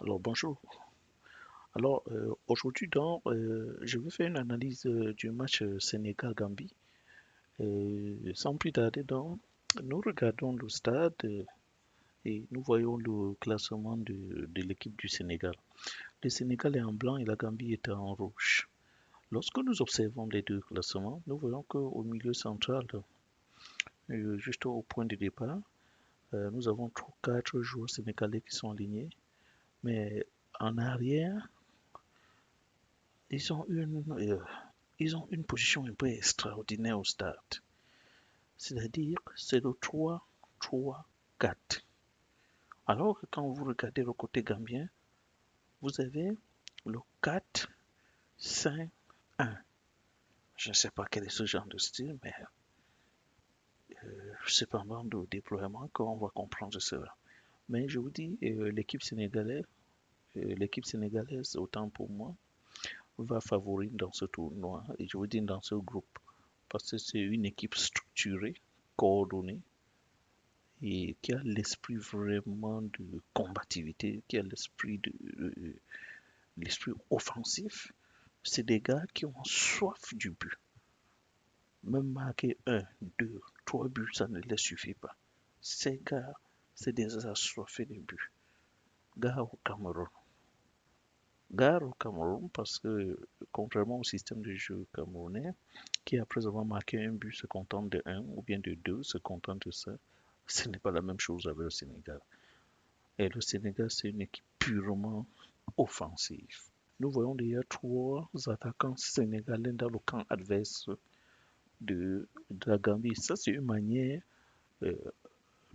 Alors bonjour. Alors aujourd'hui je vais faire une analyse du match Sénégal-Gambie. Sans plus tarder nous regardons le stade et nous voyons le classement de l'équipe du Sénégal. Le Sénégal est en blanc et la Gambie est en rouge. Lorsque nous observons les deux classements, nous voyons qu'au milieu central, juste au point de départ, nous avons quatre joueurs sénégalais qui sont alignés, mais en arrière, ils ont ils ont une position un peu extraordinaire au stade. C'est-à-dire, c'est le 3-3-4. Alors que quand vous regardez le côté gambien, vous avez le 4-5-1. Je ne sais pas quel est ce genre de style, mais c'est pendant le déploiement qu'on va comprendre cela. Mais je vous dis, l'équipe sénégalaise, autant pour moi, va favori dans ce tournoi et je vous dis dans ce groupe parce que c'est une équipe structurée, coordonnée et qui a l'esprit vraiment de combativité, qui a l'esprit offensif. C'est des gars qui ont soif du but. Même marquer un, deux, trois buts, ça ne les suffit pas. Ces gars, c'est des assoiffés de but. Gars au Cameroun. Gare au Cameroun parce que contrairement au système de jeu camerounais, qui après avoir marqué un but se contente de un ou bien de deux, se contente de ça, ce n'est pas la même chose avec le Sénégal. Et le Sénégal, c'est une équipe purement offensive. Nous voyons d'ailleurs trois attaquants sénégalais dans le camp adverse de la Gambie. Ça, c'est une manière euh,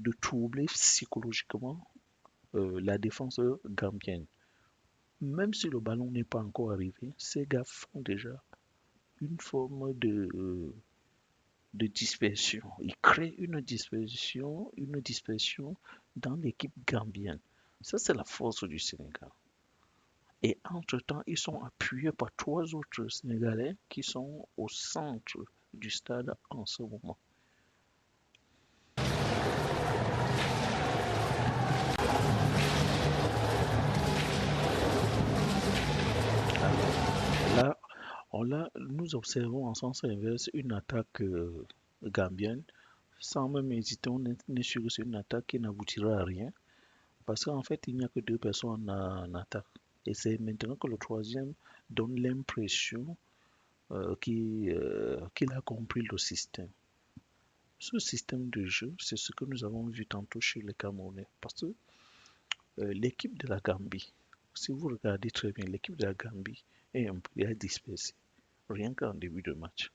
de troubler psychologiquement la défense gambienne. Même si le ballon n'est pas encore arrivé, ces gars font déjà une forme de dispersion. Ils créent une dispersion dans l'équipe gambienne. Ça, c'est la force du Sénégal. Et entre-temps, ils sont appuyés par trois autres Sénégalais qui sont au centre du stade en ce moment. Là, nous observons en sens inverse une attaque gambienne. Sans même hésiter, on est sûr que c'est une attaque qui n'aboutira à rien. Parce qu'en fait, il n'y a que deux personnes en attaque. Et c'est maintenant que le troisième donne l'impression qu'il a compris le système. Ce système de jeu, c'est ce que nous avons vu tantôt chez les Camerounais. Parce que l'équipe de la Gambie, si vous regardez très bien, l'équipe de la Gambie est un peu dispersée, rien qu'en début de match.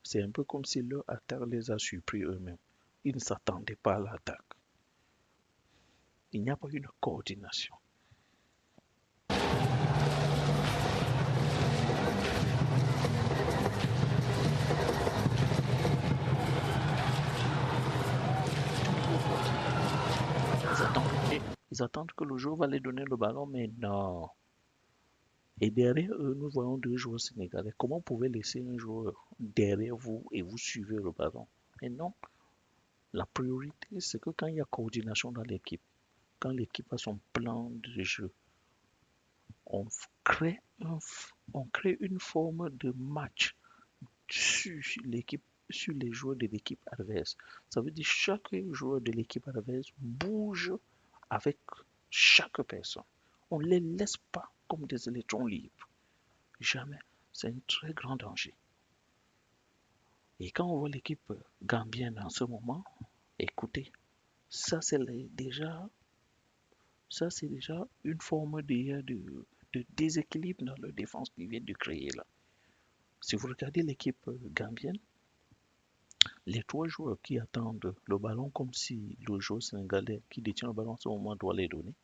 C'est un peu comme si leur attaque les a surpris eux-mêmes. Ils ne s'attendaient pas à l'attaque. Il n'y a pas eu de coordination. Ils attendent, ils attendent que le joueur va les donner le ballon, mais non. Et derrière eux, nous voyons deux joueurs sénégalais. Comment vous pouvez laisser un joueur derrière vous et vous suivez le ballon? Mais non, la priorité, c'est que quand il y a coordination dans l'équipe, quand l'équipe a son plan de jeu, on crée, on crée une forme de match sur l'équipe, sur les joueurs de l'équipe adverse. Ça veut dire que chaque joueur de l'équipe adverse bouge avec chaque personne. On ne les laisse pas comme des électrons libres. Jamais. C'est un très grand danger. Et quand on voit l'équipe gambienne en ce moment, écoutez, ça c'est déjà, ça c'est déjà une forme de déséquilibre dans la défense qu'ils viennent de créer là. Si vous regardez l'équipe gambienne, les trois joueurs qui attendent le ballon comme si le joueur sénégalais qui détient le ballon en ce moment doit les donner,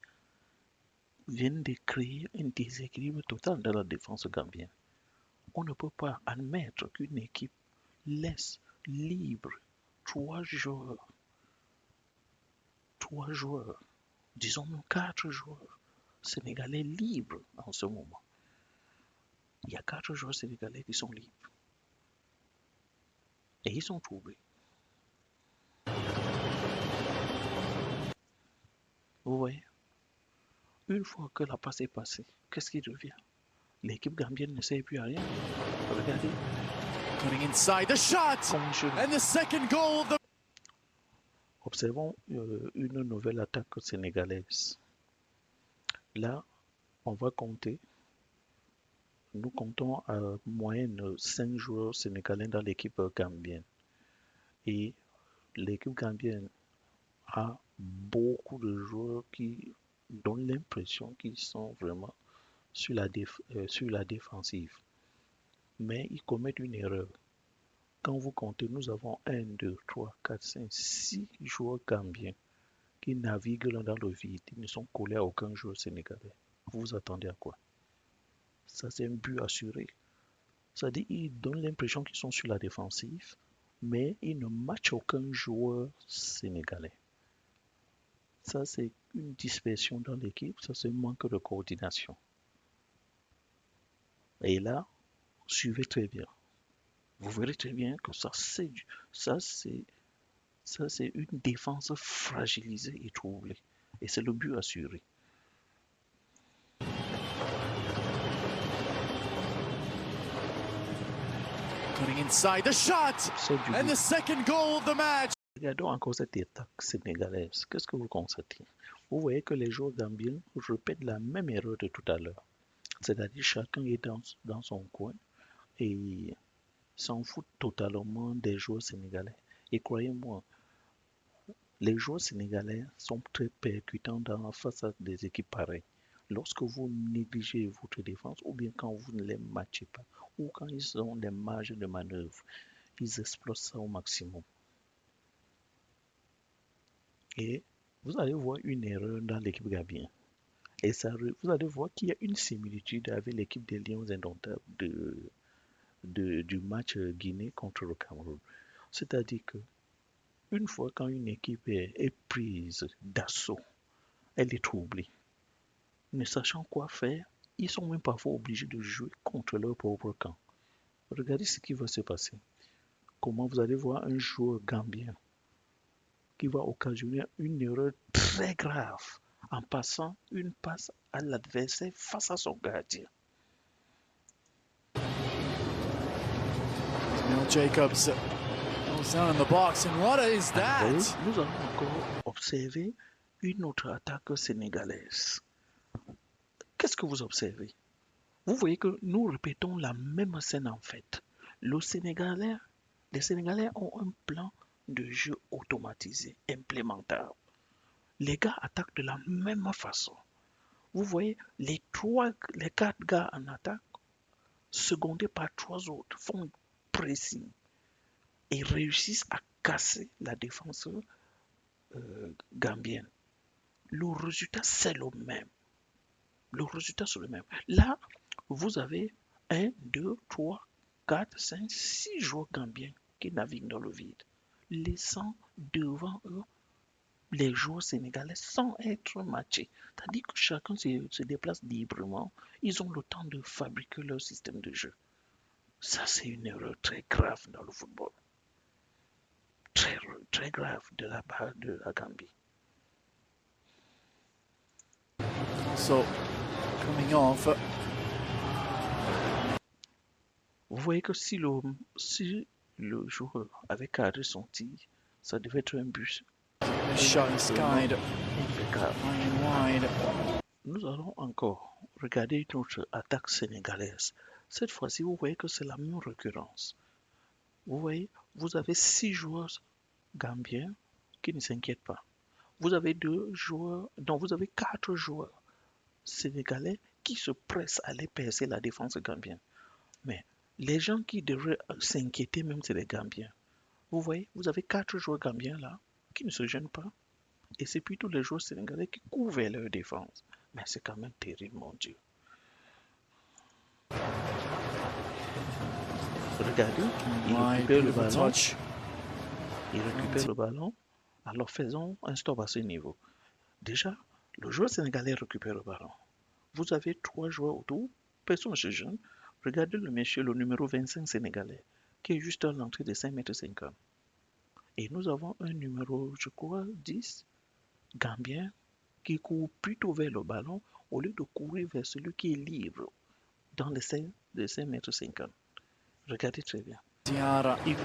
viennent de créer un déséquilibre total dans la défense gambienne. On ne peut pas admettre qu'une équipe laisse libre trois joueurs, trois joueurs, disons même quatre joueurs sénégalais libres en ce moment. Il y a quatre joueurs sénégalais qui sont libres. Et ils sont troublés. Vous voyez? Une fois que la passe est passée, qu'est-ce qui devient? L'équipe gambienne ne sert plus à rien. Regardez. Cutting inside the shot and the second goal of the... Observons une nouvelle attaque sénégalaise. Là, on va compter. Nous comptons à moyenne 5 joueurs sénégalais dans l'équipe gambienne. Et l'équipe gambienne a beaucoup de joueurs qui donnent l'impression qu'ils sont vraiment sur la défensive. Mais ils commettent une erreur. Quand vous comptez, nous avons 1, 2, 3, 4, 5, 6 joueurs gambiens qui naviguent dans le vide. Ils ne sont collés à aucun joueur sénégalais. Vous vous attendez à quoi? Ça, c'est un but assuré. C'est-à-dire qu'ils donnent l'impression qu'ils sont sur la défensive, mais ils ne matchent aucun joueur sénégalais. Ça, c'est une dispersion dans l'équipe, ça, c'est un manque de coordination. Et là, suivez très bien. Vous verrez très bien que ça, c'est une défense fragilisée et troublée. Et c'est le but assuré. Cutting inside the shot and the second goal of the match. Regardons encore cette attaque sénégalaise. Qu'est-ce que vous constatez? Vous voyez que les joueurs gambiens répètent la même erreur de tout à l'heure. C'est-à-dire chacun est dans son coin et s'en fout totalement des joueurs sénégalais. Et croyez-moi, les joueurs sénégalais sont très percutants face à des équipes pareilles. Lorsque vous négligez votre défense ou bien quand vous ne les matchez pas ou quand ils ont des marges de manœuvre, ils explosent ça au maximum. Et vous allez voir une erreur dans l'équipe gambienne. Et ça, vous allez voir qu'il y a une similitude avec l'équipe des Lions indomptables du match Guinée contre le Cameroun. C'est-à-dire que une fois quand une équipe est prise d'assaut, elle est troublée. Ne sachant quoi faire, ils sont même parfois obligés de jouer contre leur propre camp. Regardez ce qui va se passer. Comment vous allez voir un joueur gambien qui va occasionner une erreur très grave en passant une passe à l'adversaire face à son gardien. Neil Jacobs goes down in the box, and what is that? Nous allons encore observer une autre attaque sénégalaise. Qu'est-ce que vous observez? Vous voyez que nous répétons la même scène en fait. Les Sénégalais ont un plan de jeu automatisé, implémentable. Les gars attaquent de la même façon. Vous voyez, les 4 gars en attaque, secondés par 3 autres, font pressing et réussissent à casser la défense gambienne. Le résultat, c'est le même. Là, vous avez 1, 2, 3, 4, 5, 6 joueurs gambiens qui naviguent dans le vide, laissant devant eux les joueurs sénégalais sans être matchés. C'est-à-dire que chacun se déplace librement. Ils ont le temps de fabriquer leur système de jeu. Ça, c'est une erreur très grave dans le football. Très, très grave de la part de la Gambie. So, coming off. Vous voyez que si le joueur avait cadré son tir, ça devait être un but. Shot is skied. Wide. Nous allons encore regarder une autre attaque sénégalaise. Cette fois-ci, vous voyez que c'est la même récurrence. Vous voyez, vous avez 6 joueurs gambiens qui ne s'inquiètent pas. Vous avez 4 joueurs sénégalais qui se pressent à aller percer la défense gambienne. Mais les gens qui devraient s'inquiéter même, c'est les Gambiens. Vous voyez, vous avez 4 joueurs gambiens là qui ne se gênent pas. Et c'est plutôt les joueurs sénégalais qui couvrent leur défense. Mais c'est quand même terrible, mon Dieu. Regardez, il récupère le ballon. Il récupère le ballon. Alors faisons un stop à ce niveau. Déjà, le joueur sénégalais récupère le ballon. Vous avez 3 joueurs autour, personne ne se gêne. Regardez le monsieur, le numéro 25 sénégalais, qui est juste à l'entrée de 5,50 m. Et nous avons un numéro, je crois, 10, gambien, qui court plutôt vers le ballon au lieu de courir vers celui qui est libre dans les 5 mètres 50. Regardez très bien. Diarra. Il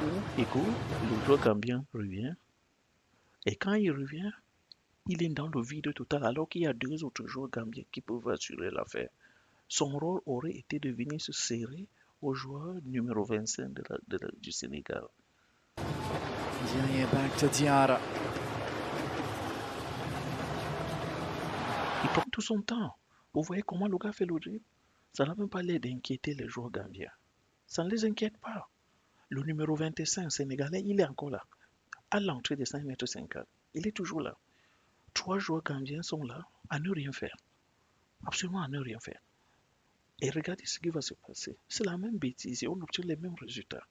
court, le joueur gambien revient. Et quand il revient, il est dans le vide total alors qu'il y a 2 autres joueurs gambiens qui peuvent assurer l'affaire. Son rôle aurait été de venir se serrer au joueur numéro 25 du Sénégal. Back to Diarra. Il prend tout son temps. Vous voyez comment le gars fait le dribble? Ça n'a même pas l'air d'inquiéter les joueurs gambiens. Ça ne les inquiète pas. Le numéro 25 sénégalais, il est encore là. À l'entrée des 5 mètres 50. Il est toujours là. 3 joueurs gambiens sont là à ne rien faire. Absolument à ne rien faire. Et regardez ce qui va se passer. C'est la même bêtise et on obtient les mêmes résultats.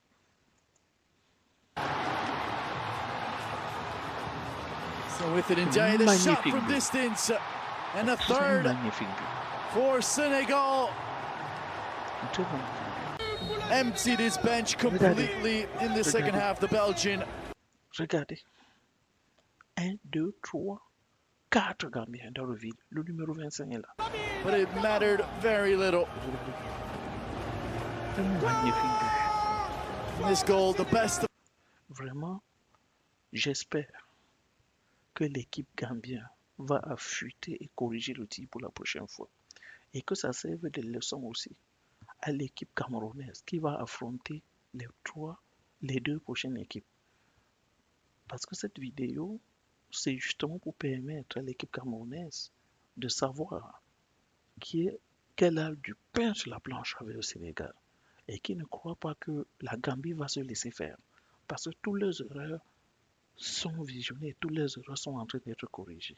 So with it in Ndiaye, the shot from distance. And a third for Senegal. Emptied his bench completely in the second half, the Belgian. Regardez. 1, 2, 3, 4 Gambiens dans le vide. Le numéro 25 est là. But it mattered very little. This goal, the best. Vraiment, j'espère que l'équipe gambienne va affûter et corriger le tir pour la prochaine fois. Et que ça serve de leçon aussi à l'équipe camerounaise qui va affronter les 2 prochaines équipes. Parce que cette vidéo, c'est justement pour permettre à l'équipe camerounaise de savoir qu'elle a du pain sur la planche avec le Sénégal et qui ne croit pas que la Gambie va se laisser faire. Parce que toutes leurs erreurs sont visionnées, toutes leurs erreurs sont en train d'être corrigées.